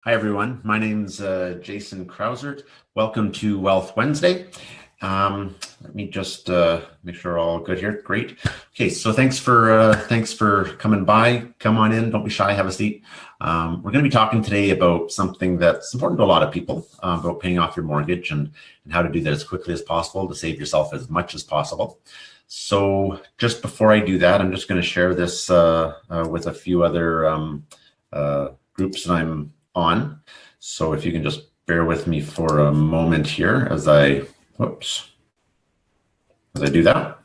Hi, everyone. My name's Jason Krausert. Welcome to Wealth Wednesday. Let me just make sure we're all good here. Great. Okay, so thanks for coming by. Come on in. Don't be shy. Have a seat. We're going to be talking today about something that's important to a lot of people, about paying off your mortgage and how to do that as quickly as possible to save yourself as much as possible. So just before I do that, I'm just going to share this with a few other groups that I'm on. So if you can just bear with me for a moment here as I do that.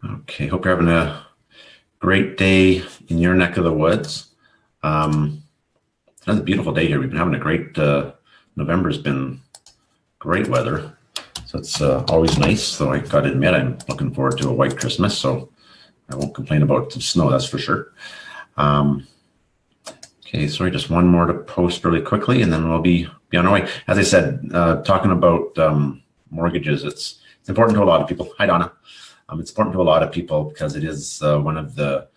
Okay, hope you're having a great day in your neck of the woods. It's a beautiful day here. We've been having a great, November's been great weather. So it's always nice. So I got to admit, I'm looking forward to a white Christmas. So I won't complain about the snow, that's for sure. Okay, sorry, just one more to post really quickly, and then we'll be on our way. As I said, talking about mortgages, it's important to a lot of people. Hi, Donna. It's important to a lot of people because it is one of the,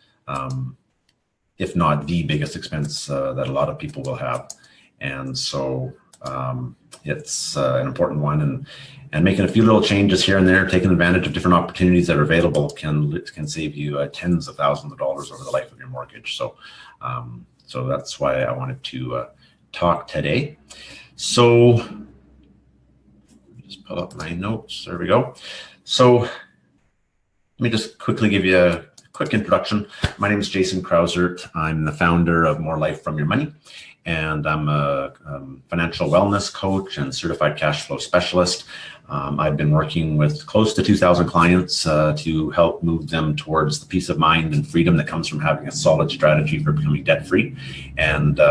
if not the biggest expense that a lot of people will have. And so it's an important one, and making a few little changes here and there, taking advantage of different opportunities that are available can save you tens of thousands of dollars over the life of your mortgage. So so that's why I wanted to talk today. So just pull up my notes. There we go. So let me just quickly give you a quick introduction. My name is Jason Krausert. I'm the founder of More Life From Your Money, and I'm a financial wellness coach and certified cash flow specialist. I've been working with close to 2,000 clients to help move them towards the peace of mind and freedom that comes from having a solid strategy for becoming debt-free and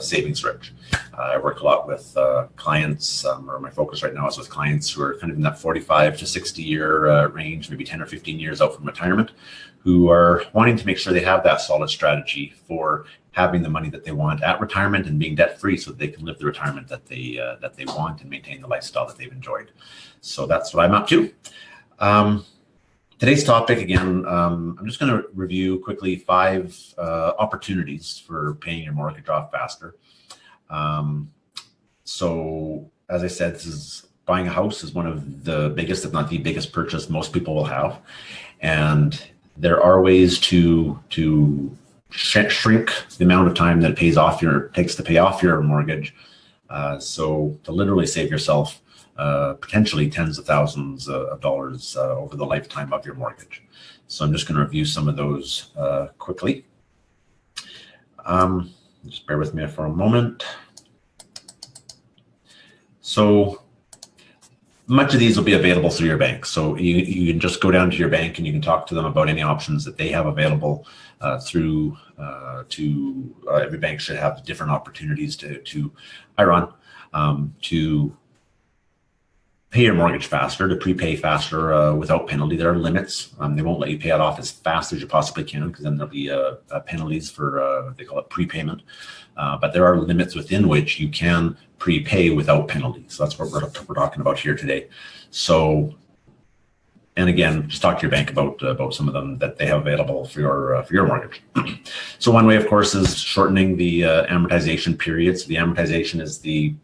savings rich. I work a lot with clients, or my focus right now is with clients who are kind of in that 45 to 60 year range, maybe 10 or 15 years out from retirement, who are wanting to make sure they have that solid strategy for having the money that they want at retirement and being debt-free so that they can live the retirement that they want and maintain the lifestyle that they've enjoyed. So that's what I'm up to. Today's topic, again, I'm just going to review quickly 5 opportunities for paying your mortgage off faster. So as I said, buying a house is one of the biggest, if not the biggest purchase most people will have. And there are ways to shrink the amount of time that it takes to pay off your mortgage. So to literally save yourself potentially tens of thousands of dollars over the lifetime of your mortgage. So I'm just going to review some of those quickly. Just bear with me for a moment. So much of these will be available through your bank. So you can just go down to your bank and you can talk to them about any options that they have available every bank should have different opportunities to pay your mortgage faster, to prepay faster without penalty. There are limits. They won't let you pay it off as fast as you possibly can because then there'll be penalties for, they call it prepayment. But there are limits within which you can prepay without penalties. So that's what we're talking about here today. So, and again, just talk to your bank about some of them that they have available for your mortgage. So one way, of course, is shortening the amortization period. So the amortization is the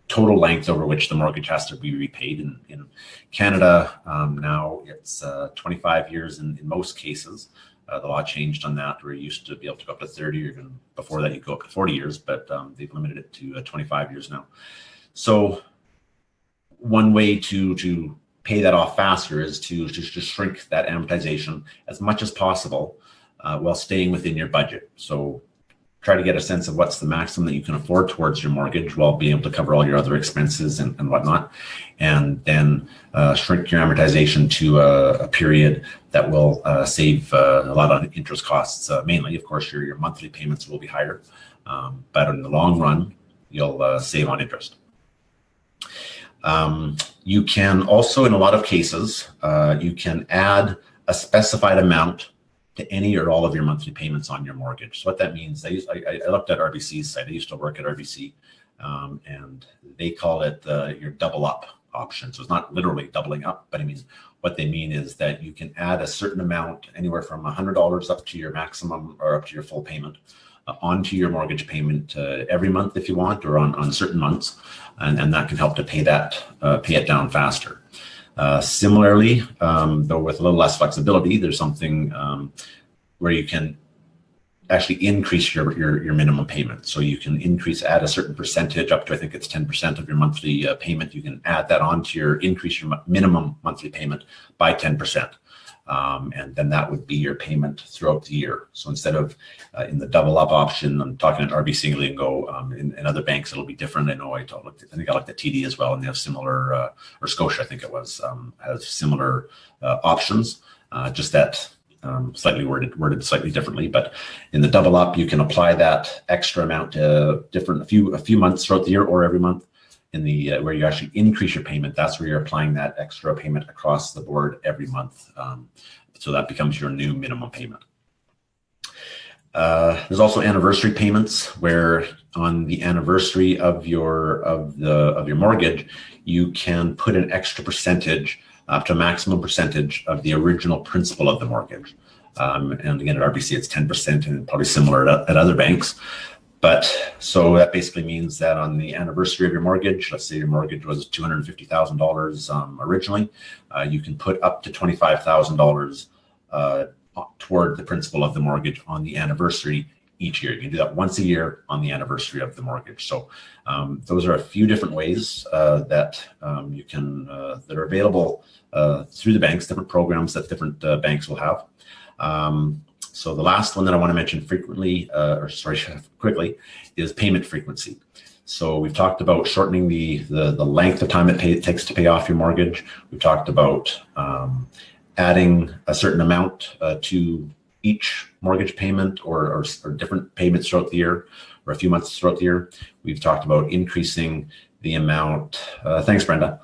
total length over which the mortgage has to be repaid. In Canada, now it's 25 years in most cases. The law changed on that, where you used to be able to go up to 30, or even before that you go up to 40 years, but they've limited it to 25 years now. So one way to pay that off faster is to shrink that amortization as much as possible while staying within your budget. So try to get a sense of what's the maximum that you can afford towards your mortgage while being able to cover all your other expenses and whatnot. And then shrink your amortization to a period that will save a lot of interest costs. Mainly, of course, your monthly payments will be higher, but in the long run, you'll save on interest. You can also, in a lot of cases, you can add a specified amount to any or all of your monthly payments on your mortgage. So what that means, I looked at RBC's site. I used to work at RBC, and they call it your double up option. So it's not literally doubling up, but I mean, what they mean is that you can add a certain amount, anywhere from $100 up to your maximum or up to your full payment, onto your mortgage payment every month if you want, or on certain months, and that can help to pay it down faster. Similarly, though with a little less flexibility, there's something where you can actually increase your minimum payment. So you can add a certain percentage up to, I think it's 10% of your monthly payment. You can add that on to increase your minimum monthly payment by 10%. And then that would be your payment throughout the year. So instead of in the double up option, I'm talking at RBC Lingo, in other banks, it'll be different. I know I think I looked at TD as well, and they have similar, or Scotia, I think it was, has similar options, just that slightly worded slightly differently. But in the double up, you can apply that extra amount to a few months throughout the year or every month. In the where you actually increase your payment, that's where you're applying that extra payment across the board every month. So that becomes your new minimum payment. There's also anniversary payments, where on the anniversary of your mortgage, you can put an extra percentage up to a maximum percentage of the original principal of the mortgage. And again, at RBC, it's 10%, and probably similar at other banks. But so that basically means that on the anniversary of your mortgage, let's say your mortgage was $250,000 originally, you can put up to $25,000 toward the principal of the mortgage on the anniversary each year. You can do that once a year on the anniversary of the mortgage. So those are a few different ways that you can that are available through the banks, different programs that different banks will have. So the last one that I want to mention quickly, is payment frequency. So we've talked about shortening the length of time it takes to pay off your mortgage. We've talked about adding a certain amount to each mortgage payment, or different payments throughout the year, or a few months throughout the year. We've talked about increasing the amount. Thanks, Brenda.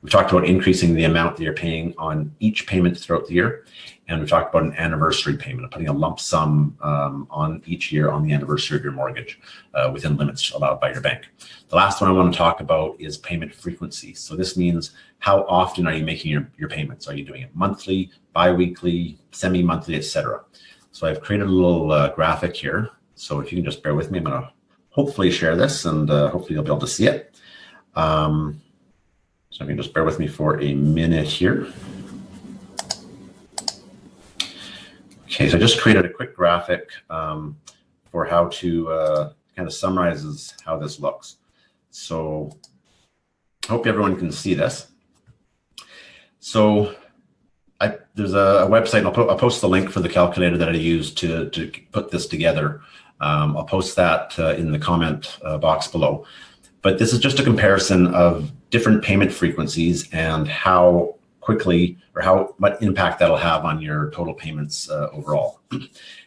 We've talked about increasing the amount that you're paying on each payment throughout the year. And we've talked about an anniversary payment, putting a lump sum on each year on the anniversary of your mortgage within limits allowed by your bank. The last one I want to talk about is payment frequency. So this means, how often are you making your payments? Are you doing it monthly, bi-weekly, semi-monthly, etc.? So I've created a little graphic here. So if you can just bear with me, I'm going to hopefully share this, and hopefully you'll be able to see it. So if you can just bear with me for a minute here. Okay, so I just created a quick graphic for how to kind of summarizes how this looks. So I hope everyone can see this. So there's a website, and I'll post the link for the calculator that I used to put this together. I'll post that in the comment box below. But this is just a comparison of different payment frequencies and how quickly, or what impact that'll have on your total payments overall.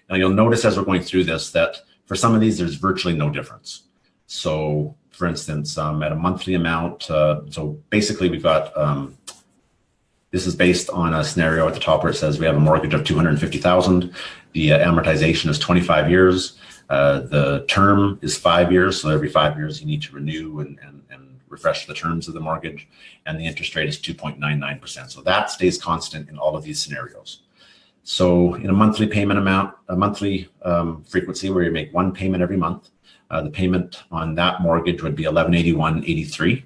Now you'll notice as we're going through this that for some of these, there's virtually no difference. So for instance, at a monthly amount, so basically we've got, this is based on a scenario at the top where it says we have a mortgage of $250,000. The amortization is 25 years. The term is 5 years. So every 5 years you need to renew and refresh the terms of the mortgage. And the interest rate is 2.99%. So that stays constant in all of these scenarios. So in a monthly payment amount, a monthly frequency where you make one payment every month, the payment on that mortgage would be $1181.83.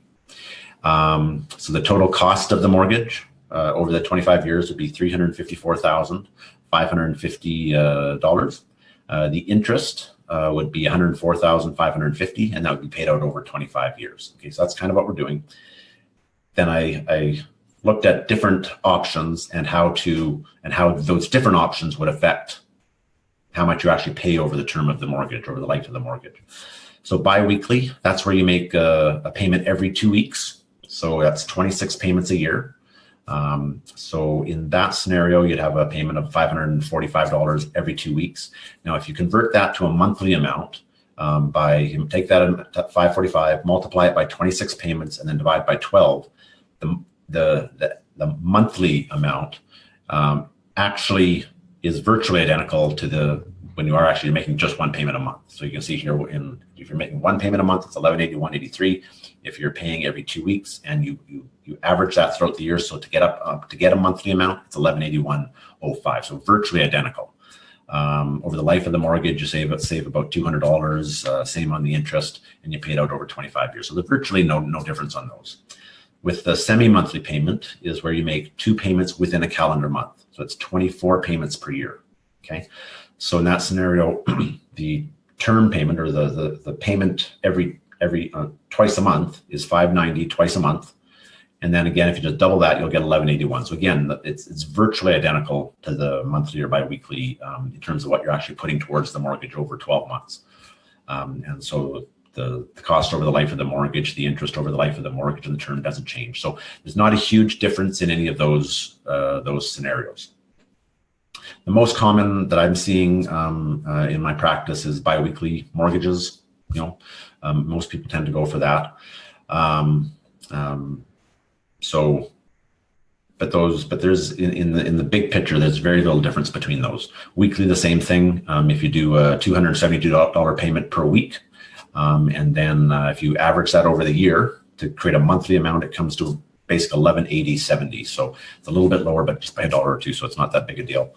So the total cost of the mortgage over the 25 years would be $354,550. The interest would be $104,550, and that would be paid out over 25 years. Okay, so that's kind of what we're doing. Then I looked at different options and how those different options would affect how much you actually pay over the term of the mortgage, over the life of the mortgage. So bi-weekly, that's where you make a payment every 2 weeks. So that's 26 payments a year. So in that scenario, you'd have a payment of $545 every 2 weeks. Now, if you convert that to a monthly amount, take that $545, multiply it by 26 payments, and then divide by 12, the monthly amount actually is virtually identical to when you are actually making just one payment a month. So you can see here, if you're making one payment a month, it's $1181.83. If you're paying every 2 weeks and you average that throughout the year, so to get a monthly amount, it's $1181.05. So virtually identical. Over the life of the mortgage, you save about $200, same on the interest, and you pay it out over 25 years. So there's virtually no difference on those. With the semi-monthly payment is where you make 2 payments within a calendar month. So it's 24 payments per year. Okay. So in that scenario, the term payment, or the payment every twice a month, is $590 twice a month. And then again, if you just double that, you'll get $1181. So again, it's virtually identical to the monthly or biweekly in terms of what you're actually putting towards the mortgage over 12 months. And so the cost over the life of the mortgage, the interest over the life of the mortgage, and the term doesn't change. So there's not a huge difference in any of those scenarios. The most common that I'm seeing in my practice is biweekly mortgages. Most people tend to go for that. But there's in the big picture, there's very little difference between those. Weekly, the same thing. If you do a $272 payment per week, and then if you average that over the year to create a monthly amount, it comes to basically $1180.70. So it's a little bit lower, but just by $1 or $2, so it's not that big a deal.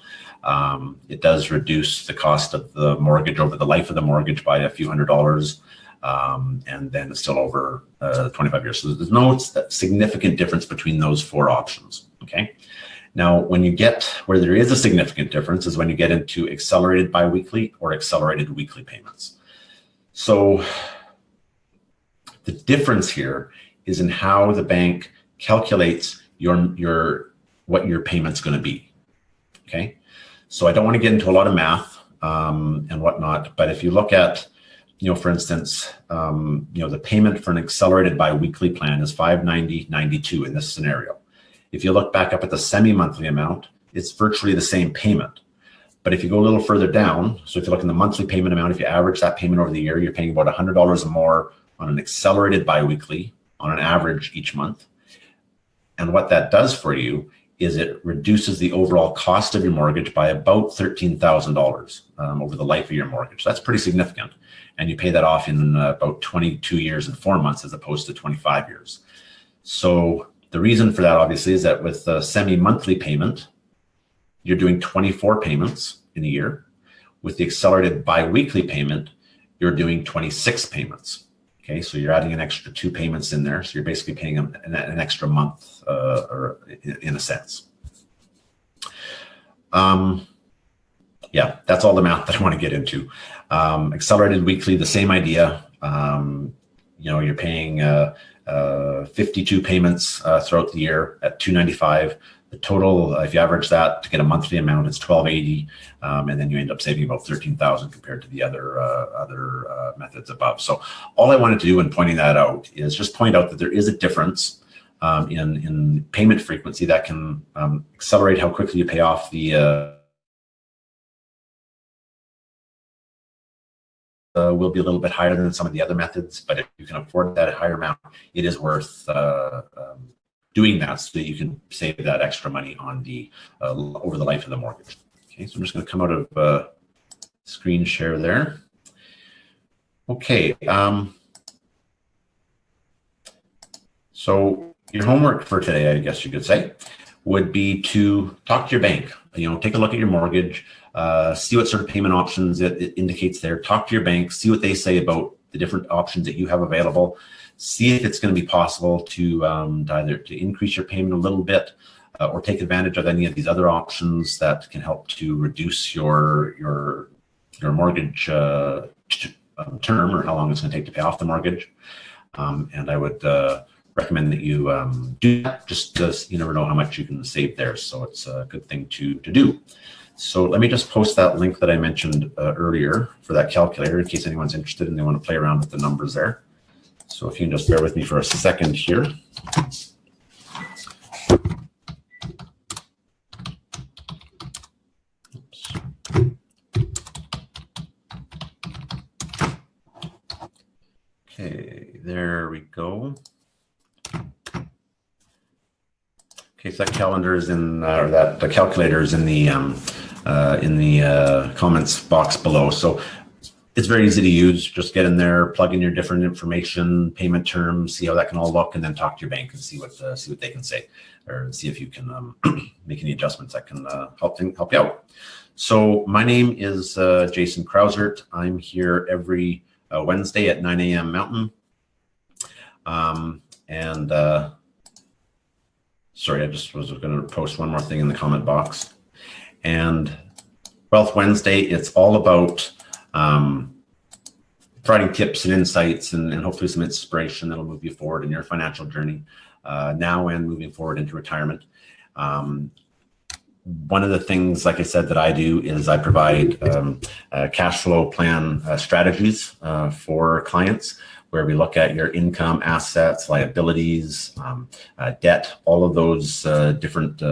It does reduce the cost of the mortgage over the life of the mortgage by a few $100s. And then it's still over 25 years. So there's no significant difference between those 4 options. Okay. Now, when you get where there is a significant difference is when you get into accelerated biweekly or accelerated weekly payments. So the difference here is in how the bank calculates what your payment's going to be. Okay. So I don't want to get into a lot of math and whatnot, but if you look at, for instance, the payment for an accelerated biweekly plan is $590.92 in this scenario. If you look back up at the semi-monthly amount, it's virtually the same payment. But if you go a little further down, so if you look in the monthly payment amount, if you average that payment over the year, you're paying about $100 more on an accelerated biweekly on an average each month. And what that does for you is it reduces the overall cost of your mortgage by about $13,000 over the life of your mortgage. So that's pretty significant. And you pay that off in about 22 years and 4 months as opposed to 25 years. So the reason for that, obviously, is that with the semi-monthly payment, you're doing 24 payments in a year. With the accelerated biweekly payment, you're doing 26 payments. Okay, so you're adding an extra 2 payments in there. So you're basically paying an extra month, or in a sense. Yeah, that's all the math that I want to get into. Accelerated weekly, the same idea. You're paying 52 payments throughout the year at $295. The total, if you average that to get a monthly amount, it's $1280, and then you end up saving about $13,000 compared to the other methods above. So all I wanted to do in pointing that out is just point out that there is a difference in payment frequency that can accelerate how quickly you pay off the will be a little bit higher than some of the other methods, but if you can afford that higher amount, it is worth doing that so that you can save that extra money on the over the life of the mortgage. Okay, so I'm just going to come out of screen share there. Okay, so your homework for today, I guess you could say, would be to talk to your bank. Take a look at your mortgage, see what sort of payment options it indicates there. Talk to your bank, see what they say about the different options that you have available. See if it's going to be possible to either to increase your payment a little bit or take advantage of any of these other options that can help to reduce your mortgage term, or how long it's going to take to pay off the mortgage. And I would recommend that you do that. Just you never know how much you can save there, so it's a good thing to do. So let me just post that link that I mentioned earlier for that calculator in case anyone's interested and they want to play around with the numbers there. So if you can just bear with me for a second here. Oops. Okay, there we go. Okay, so that calendar is in, or that the calculator is in the in the comments box below. So it's very easy to use. Just get in there, plug in your different information, payment terms, see how that can all look, and then talk to your bank and see what they can say, or see if you can make any adjustments that can help you out. So my name is Jason Krausert. I'm here every Wednesday at 9 a.m. Mountain. Sorry, I just was going to post one more thing in the comment box. And Wealth Wednesday, it's all about providing tips and insights and hopefully some inspiration that'll move you forward in your financial journey now and moving forward into retirement. One of the things, like I said, that I do is I provide cash flow plan strategies for clients, where we look at your income, assets, liabilities, debt, all of those different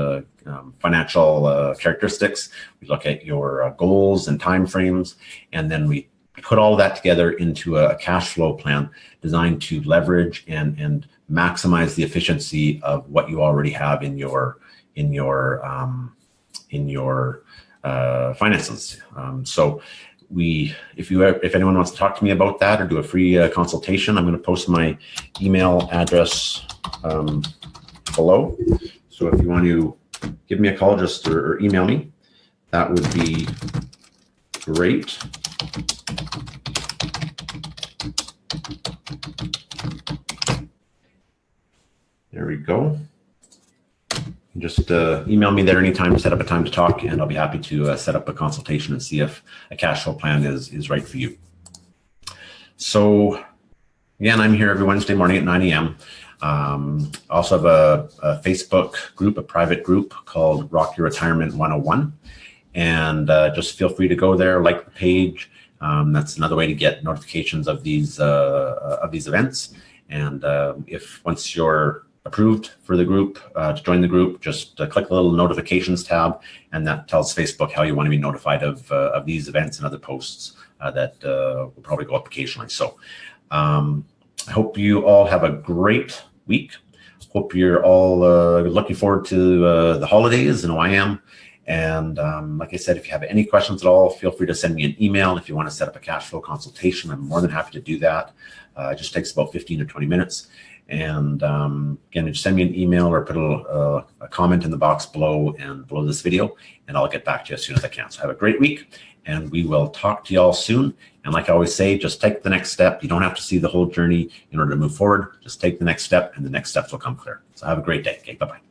financial characteristics. We look at your goals and timeframes, and then we put all that together into a cash flow plan designed to leverage and maximize the efficiency of what you already have in your finances. So if anyone wants to talk to me about that or do a free consultation, I'm going to post my email address below. So if you want to give me a call, or email me, that would be great. There we go. Just email me there anytime to set up a time to talk, and I'll be happy to set up a consultation and see if a cash flow plan is right for you. So again, I'm here every Wednesday morning at 9 a.m. Also have a Facebook group, a private group called Rock Your Retirement 101. And just feel free to go there, like the page. That's another way to get notifications of these events. And if once you're approved for the group, to join the group, just click the little notifications tab, and that tells Facebook how you want to be notified of these events and other posts that will probably go up occasionally. So I hope you all have a great week. Hope you're all looking forward to the holidays. I know I am. And like I said, if you have any questions at all, feel free to send me an email. If you want to set up a cash flow consultation, I'm more than happy to do that. It just takes about 15 to 20 minutes. And again, just send me an email or put a comment in the box below this video, and I'll get back to you as soon as I can. So have a great week, and we will talk to you all soon. And like I always say, just take the next step. You don't have to see the whole journey in order to move forward. Just take the next step, and the next steps will come clear. So have a great day. Okay, bye-bye.